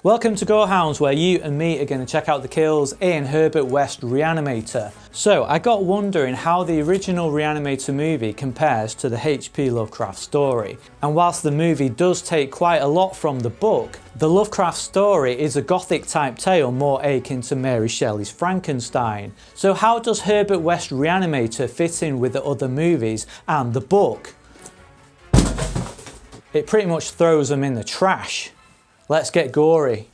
Welcome to Gorehounds, where you and me are going to check out the kills in Herbert West Re-animator. So I got wondering how the original Re-animator movie compares to the H.P. Lovecraft story. And whilst the movie does take quite a lot from the book, the Lovecraft story is a gothic type tale more akin to Mary Shelley's Frankenstein. So how does Herbert West Re-animator fit in with the other movies and the book? It pretty much throws them in the trash. Let's get gory.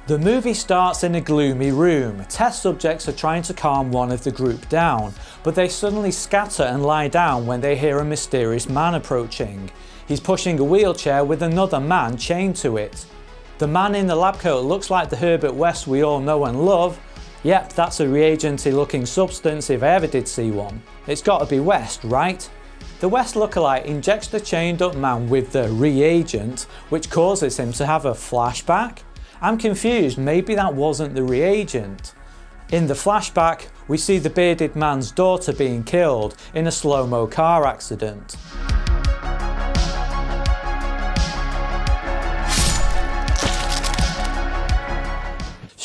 The movie starts in a gloomy room. Test subjects are trying to calm one of the group down, but they suddenly scatter and lie down when they hear a mysterious man approaching. He's pushing a wheelchair with another man chained to it. The man in the lab coat looks like the Herbert West we all know and love. Yep, that's a reagenty looking substance if I ever did see one. It's gotta be West, right? The West lookalike injects the chained up man with the reagent, which causes him to have a flashback. I'm confused, maybe that wasn't the reagent. In the flashback, we see the bearded man's daughter being killed in a slow-mo car accident.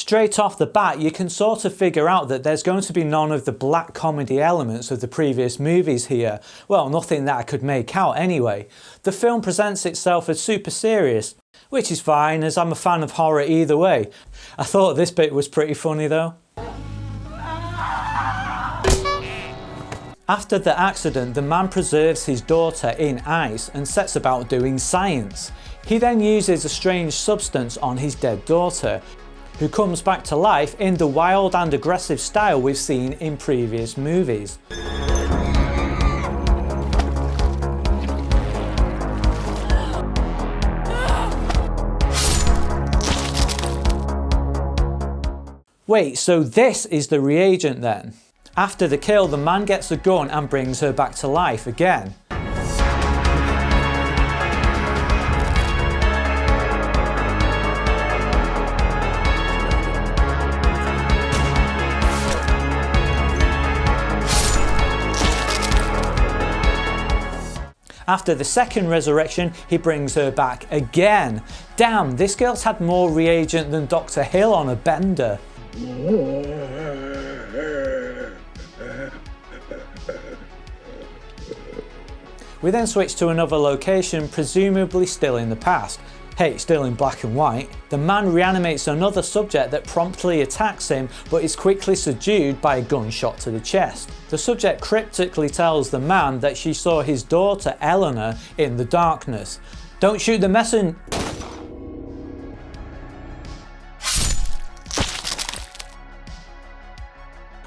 Straight off the bat, you can sort of figure out that there's going to be none of the black comedy elements of the previous movies here. Well, nothing that I could make out anyway. The film presents itself as super serious, which is fine as I'm a fan of horror either way. I thought this bit was pretty funny though. After the accident, the man preserves his daughter in ice and sets about doing science. He then uses a strange substance on his dead daughter, who comes back to life in the wild and aggressive style we've seen in previous movies. Wait, so this is the reagent then? After the kill, the man gets a gun and brings her back to life again. After the second resurrection, he brings her back again. Damn, this girl's had more reagent than Dr. Hill on a bender. We then switch to another location, presumably still in the past. Hey, still in black and white. The man reanimates another subject that promptly attacks him, but is quickly subdued by a gunshot to the chest. The subject cryptically tells the man that she saw his daughter Eleanor in the darkness. Don't shoot the messenger.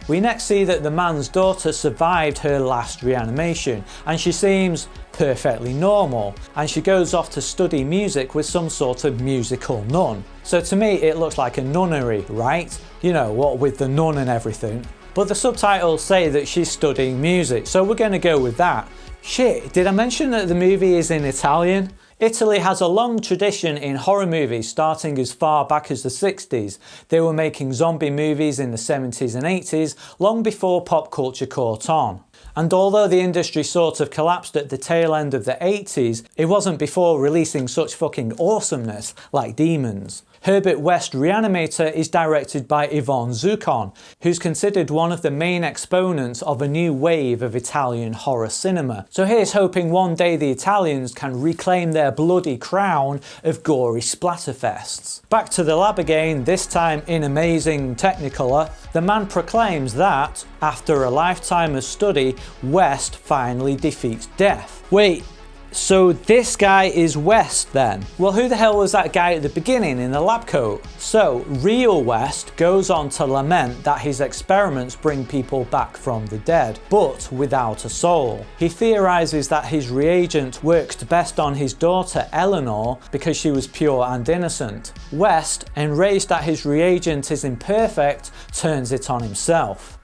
We next see that the man's daughter survived her last reanimation, and she seems perfectly normal, and she goes off to study music with some sort of musical nun. So to me it looks like a nunnery, right? You know, what with the nun and everything. But the subtitles say that she's studying music, so we're going to go with that. Shit, did I mention that the movie is in Italian? Italy has a long tradition in horror movies, starting as far back as the 60s. They were making zombie movies in the 70s and 80s, long before pop culture caught on. And although the industry sort of collapsed at the tail end of the 80s, it wasn't before releasing such fucking awesomeness like Demons. Herbert West Re-animator is directed by Yvonne Zuccon, who's considered one of the main exponents of a new wave of Italian horror cinema. So here's hoping one day the Italians can reclaim their bloody crown of gory splatterfests. Back to the lab again, this time in amazing Technicolor. The man proclaims that, after a lifetime of study, West finally defeats death. Wait, so this guy is West then? Well, who the hell was that guy at the beginning in the lab coat? So, real West goes on to lament that his experiments bring people back from the dead, but without a soul. He theorizes that his reagent worked best on his daughter Eleanor because she was pure and innocent. West, enraged that his reagent is imperfect, turns it on himself.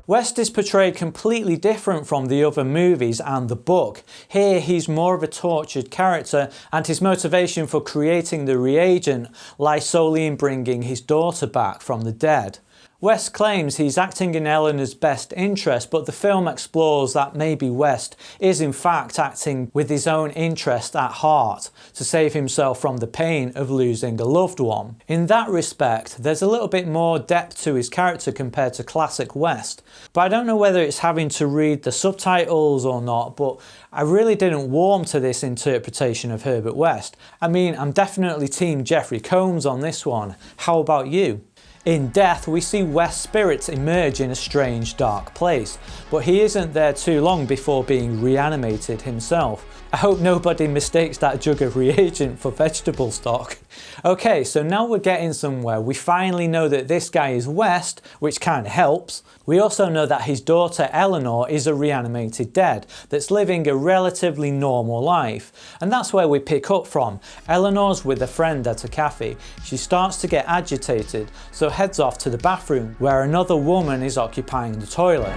West is portrayed completely different from the other movies and the book. Here he's more of a tortured character, and his motivation for creating the reagent lies solely in bringing his daughter back from the dead. West claims he's acting in Eleanor's best interest, but the film explores that maybe West is in fact acting with his own interest at heart to save himself from the pain of losing a loved one. In that respect, there's a little bit more depth to his character compared to classic West, but I don't know whether it's having to read the subtitles or not, but I really didn't warm to this interpretation of Herbert West. I mean, I'm definitely team Jeffrey Combs on this one. How about you? In Death, we see West's spirits emerge in a strange, dark place, but he isn't there too long before being reanimated himself. I hope nobody mistakes that jug of reagent for vegetable stock. Okay, so now we're getting somewhere. We finally know that this guy is West, which kind of helps. We also know that his daughter Eleanor is a reanimated dead that's living a relatively normal life. And that's where we pick up from. Eleanor's with a friend at a cafe. She starts to get agitated, so heads off to the bathroom, where another woman is occupying the toilet.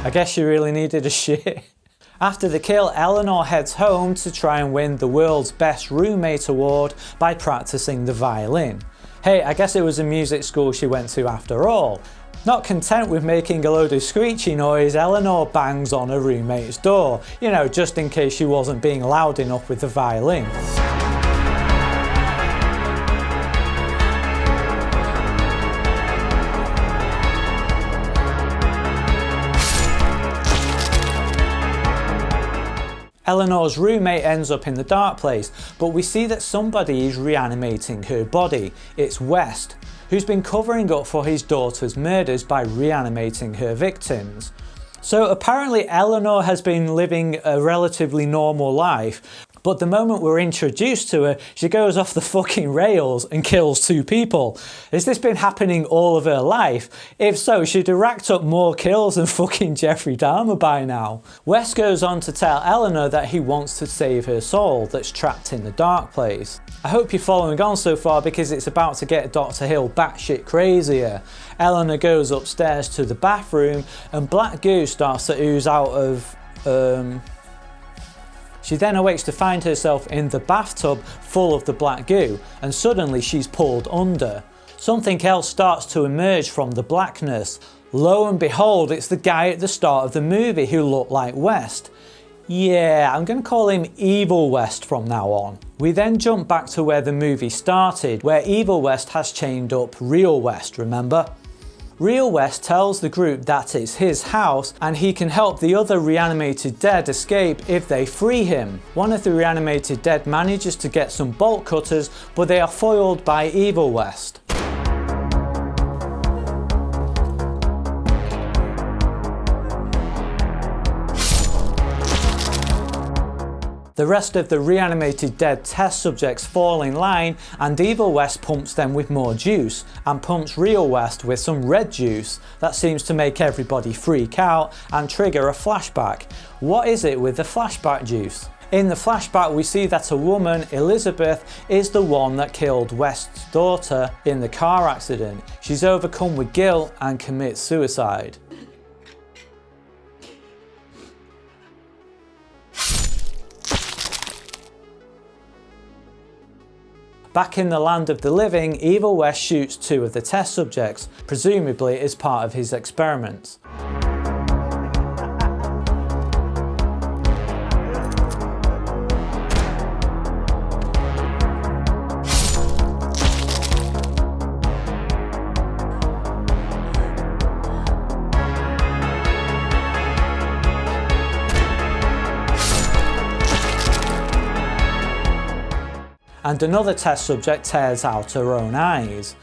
I guess you really needed a shit. After the kill, Eleanor heads home to try and win the world's best roommate award by practicing the violin. Hey, I guess it was a music school she went to after all. Not content with making a load of screechy noise, Eleanor bangs on her roommate's door, you know, just in case she wasn't being loud enough with the violin. Eleanor's roommate ends up in the dark place, but we see that somebody is reanimating her body. It's West, who's been covering up for his daughter's murders by reanimating her victims. So apparently Eleanor has been living a relatively normal life, but the moment we're introduced to her, she goes off the fucking rails and kills 2 people. Has this been happening all of her life? If so, she'd have racked up more kills than fucking Jeffrey Dahmer by now. West goes on to tell Eleanor that he wants to save her soul that's trapped in the dark place. I hope you're following on so far, because it's about to get Dr. Hill batshit crazier. Eleanor goes upstairs to the bathroom and black goo starts to ooze out of She then awakes to find herself in the bathtub full of the black goo, and suddenly she's pulled under. Something else starts to emerge from the blackness. Lo and behold, it's the guy at the start of the movie who looked like West. Yeah, I'm going to call him Evil West from now on. We then jump back to where the movie started, where Evil West has chained up Real West, remember? Real West tells the group that it's his house and he can help the other reanimated dead escape if they free him. One of the reanimated dead manages to get some bolt cutters, but they are foiled by Evil West. The rest of the reanimated dead test subjects fall in line, and Evil West pumps them with more juice, and pumps Real West with some red juice. That seems to make everybody freak out and trigger a flashback. What is it with the flashback juice? In the flashback, we see that a woman, Elizabeth, is the one that killed West's daughter in the car accident. She's overcome with guilt and commits suicide. Back in the land of the living, Evil West shoots 2 of the test subjects, presumably as part of his experiments. And another test subject tears out her own eyes.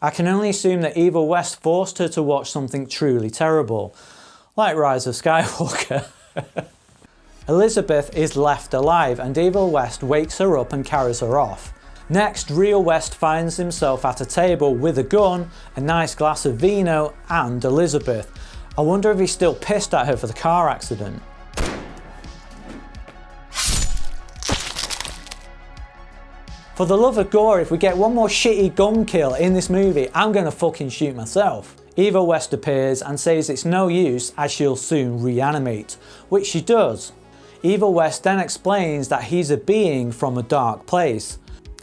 I can only assume that Evil West forced her to watch something truly terrible, like Rise of Skywalker. Elizabeth is left alive and Evil West wakes her up and carries her off. Next, Real West finds himself at a table with a gun, a nice glass of vino and Elizabeth. I wonder if he's still pissed at her for the car accident. For the love of gore, if we get one more shitty gun kill in this movie, I'm gonna fucking shoot myself. Evil West appears and says it's no use as she'll soon reanimate, which she does. Evil West then explains that he's a being from a dark place,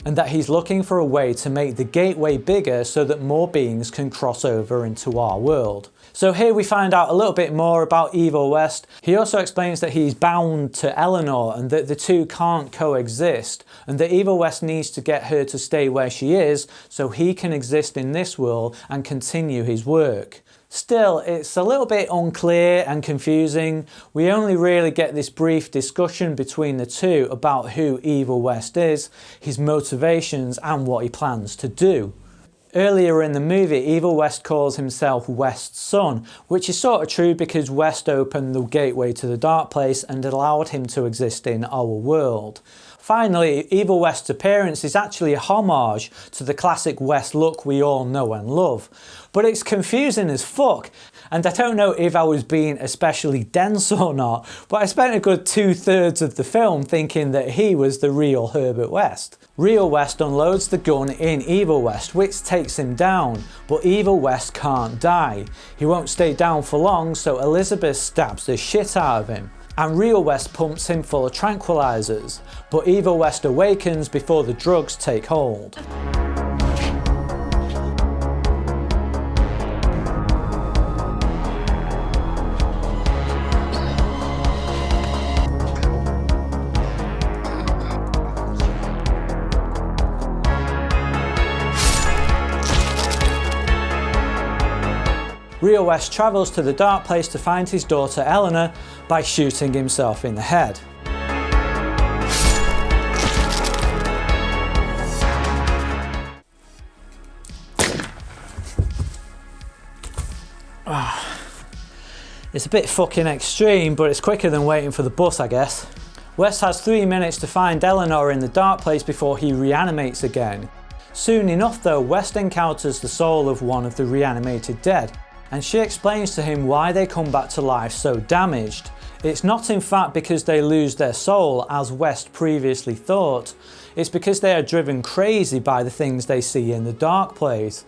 and that he's looking for a way to make the gateway bigger so that more beings can cross over into our world. So here we find out a little bit more about Evil West. He also explains that he's bound to Eleanor and that the two can't coexist, and that Evil West needs to get her to stay where she is so he can exist in this world and continue his work. Still, it's a little bit unclear and confusing. We only really get this brief discussion between the two about who Evil West is, his motivations and what he plans to do. Earlier in the movie, Evil West calls himself West's son, which is sort of true because West opened the gateway to the dark place and allowed him to exist in our world. Finally, Evil West's appearance is actually a homage to the classic West look we all know and love. But it's confusing as fuck, and I don't know if I was being especially dense or not, but I spent a good 2/3 of the film thinking that he was the real Herbert West. Real West unloads the gun in Evil West, which takes him down, but Evil West can't die. He won't stay down for long, so Elizabeth stabs the shit out of him. And Real West pumps him full of tranquilizers, but Evil West awakens before the drugs take hold. Real West travels to the dark place to find his daughter Eleanor by shooting himself in the head. It's a bit fucking extreme, but it's quicker than waiting for the bus, I guess. West has 3 minutes to find Eleanor in the dark place before he reanimates again. Soon enough though, West encounters the soul of one of the reanimated dead, and she explains to him why they come back to life so damaged. It's not in fact because they lose their soul, as West previously thought. It's because they are driven crazy by the things they see in the dark place.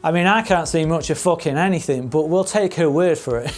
I mean, I can't see much of fucking anything, but we'll take her word for it.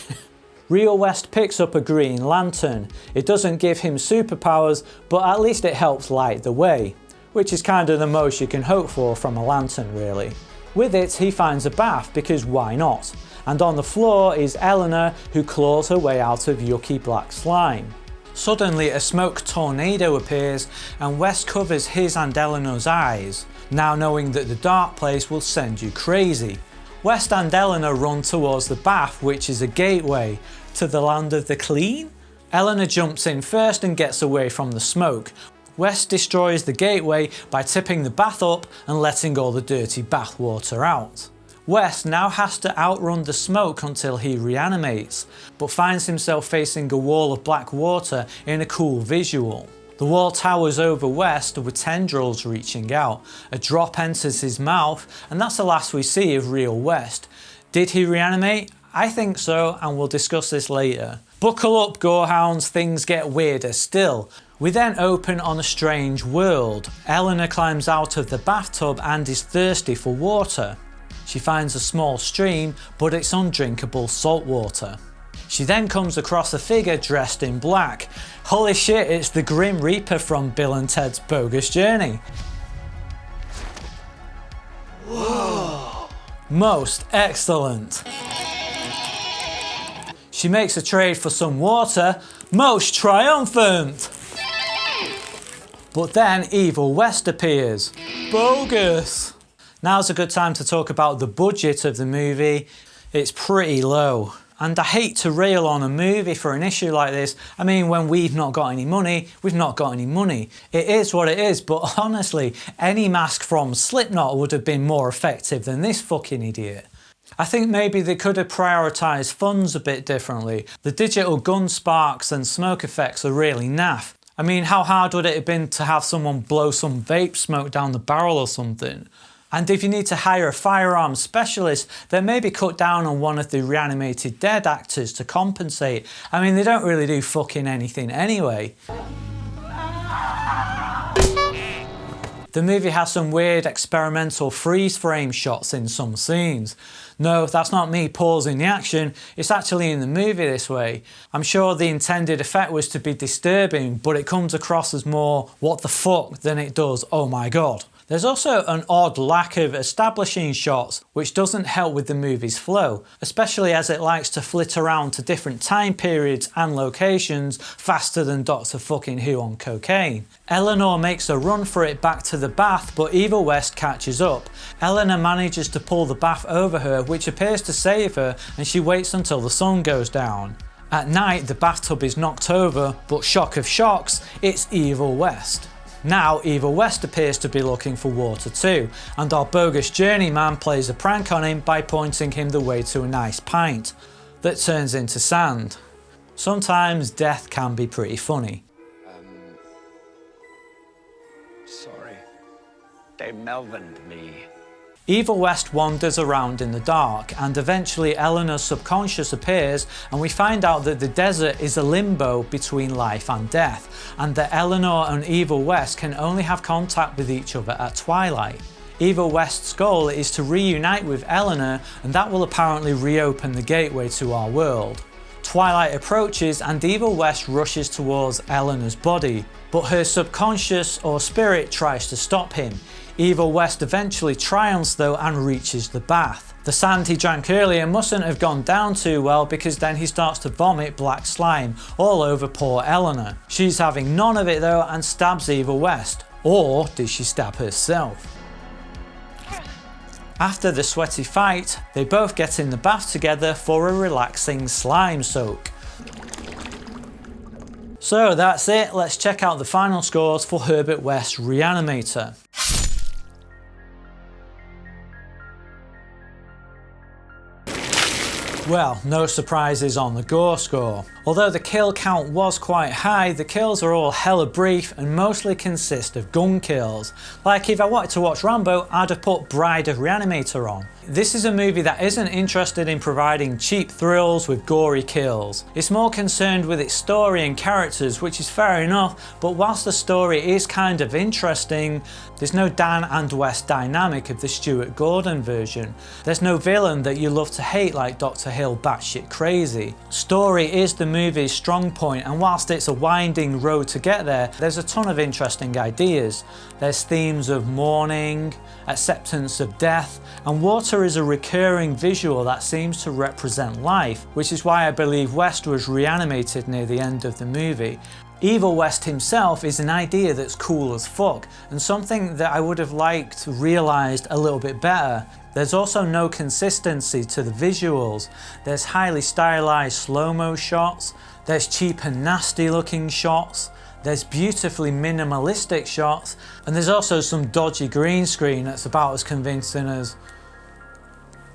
Real West picks up a green lantern. It doesn't give him superpowers, but at least it helps light the way, which is kind of the most you can hope for from a lantern, really. With it, he finds a bath, because why not? And on the floor is Eleanor, who claws her way out of yucky black slime. Suddenly, a smoke tornado appears, and West covers his and Eleanor's eyes, now knowing that the dark place will send you crazy. West and Eleanor run towards the bath, which is a gateway to the land of the clean. Eleanor jumps in first and gets away from the smoke. West destroys the gateway by tipping the bath up and letting all the dirty bath water out. West now has to outrun the smoke until he reanimates, but finds himself facing a wall of black water in a cool visual. The wall towers over West with tendrils reaching out. A drop enters his mouth, and that's the last we see of Real West. Did he reanimate? I think so, and we'll discuss this later. Buckle up, gorehounds, things get weirder still. We then open on a strange world. Eleanor climbs out of the bathtub and is thirsty for water. She finds a small stream, but it's undrinkable salt water. She then comes across a figure dressed in black. Holy shit, it's the Grim Reaper from Bill and Ted's Bogus Journey. Whoa. Most excellent. She makes a trade for some water. Most triumphant. But then Evil West appears. Bogus. Now's a good time to talk about the budget of the movie. It's pretty low. And I hate to rail on a movie for an issue like this. I mean, when we've not got any money, we've not got any money. It is what it is, but honestly, any mask from Slipknot would have been more effective than this fucking idiot. I think maybe they could have prioritised funds a bit differently. The digital gun sparks and smoke effects are really naff. I mean, how hard would it have been to have someone blow some vape smoke down the barrel or something? And if you need to hire a firearms specialist, then maybe cut down on one of the reanimated dead actors to compensate. I mean, they don't really do fucking anything anyway. The movie has some weird experimental freeze frame shots in some scenes. No, that's not me pausing the action, it's actually in the movie this way. I'm sure the intended effect was to be disturbing, but it comes across as more what the fuck than it does oh my god. There's also an odd lack of establishing shots, which doesn't help with the movie's flow, especially as it likes to flit around to different time periods and locations faster than Doctor fucking Who on cocaine. Eleanor makes a run for it back to the bath, but Evil West catches up. Eleanor manages to pull the bath over her, which appears to save her, and she waits until the sun goes down. At night, the bathtub is knocked over, but shock of shocks, it's Evil West. Now Evil West appears to be looking for water too, and our bogus journeyman plays a prank on him by pointing him the way to a nice pint that turns into sand. Sometimes death can be pretty funny. Sorry. They Melvined me. Evil West wanders around in the dark, and eventually Eleanor's subconscious appears, and we find out that the desert is a limbo between life and death, and that Eleanor and Evil West can only have contact with each other at twilight. Evil West's goal is to reunite with Eleanor, and that will apparently reopen the gateway to our world. Twilight approaches and Evil West rushes towards Eleanor's body, but her subconscious or spirit tries to stop him. Evil West eventually triumphs though and reaches the bath. The sand he drank earlier mustn't have gone down too well, because then he starts to vomit black slime all over poor Eleanor. She's having none of it though and stabs Evil West. Or did she stab herself? After the sweaty fight, they both get in the bath together for a relaxing slime soak. So that's it, let's check out the final scores for Herbert West Re-animator. Well, no surprises on the gore score. Although the kill count was quite high, the kills are all hella brief and mostly consist of gun kills. Like if I wanted to watch Rambo, I'd have put Bride of Re-animator on. This is a movie that isn't interested in providing cheap thrills with gory kills. It's more concerned with its story and characters, which is fair enough, but whilst the story is kind of interesting, there's no Dan and West dynamic of the Stuart Gordon version. There's no villain that you love to hate like Dr. Hill batshit crazy. Story is the movie's strong point, and whilst it's a winding road to get there, there's a ton of interesting ideas. There's themes of mourning, acceptance of death, and water is a recurring visual that seems to represent life, which is why I believe West was reanimated near the end of the movie. Evil West himself is an idea that's cool as fuck, and something that I would have liked realised a little bit better. There's also no consistency to the visuals. There's highly stylised slow-mo shots, there's cheap and nasty looking shots, there's beautifully minimalistic shots, and there's also some dodgy green screen that's about as convincing as...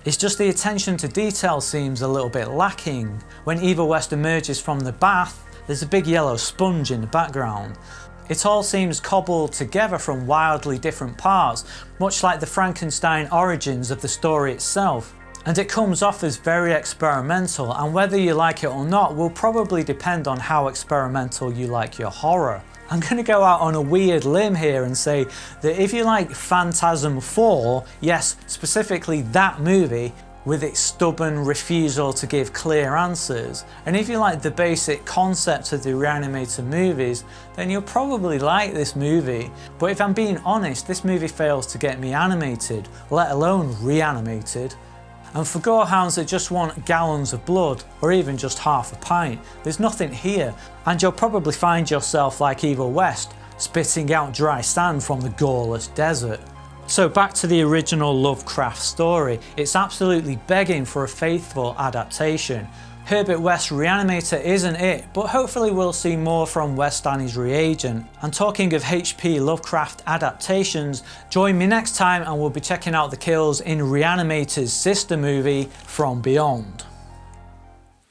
It's just the attention to detail seems a little bit lacking. When Evil West emerges from the bath, there's a big yellow sponge in the background. It all seems cobbled together from wildly different parts, much like the Frankenstein origins of the story itself. And it comes off as very experimental, and whether you like it or not will probably depend on how experimental you like your horror. I'm going to go out on a weird limb here and say that if you like Phantasm 4, yes, specifically that movie, with its stubborn refusal to give clear answers, and if you like the basic concept of the Re-animator movies, then you'll probably like this movie. But if I'm being honest, this movie fails to get me animated, let alone reanimated. And for gorehounds that just want gallons of blood, or even just half a pint, there's nothing here, and you'll probably find yourself like Evil West, spitting out dry sand from the goreless desert. So back to the original Lovecraft story, it's absolutely begging for a faithful adaptation. Herbert West Re-animator isn't it, but hopefully we'll see more from West and his reagent. And talking of H.P. Lovecraft adaptations, join me next time and we'll be checking out the kills in Re-animator's sister movie, From Beyond.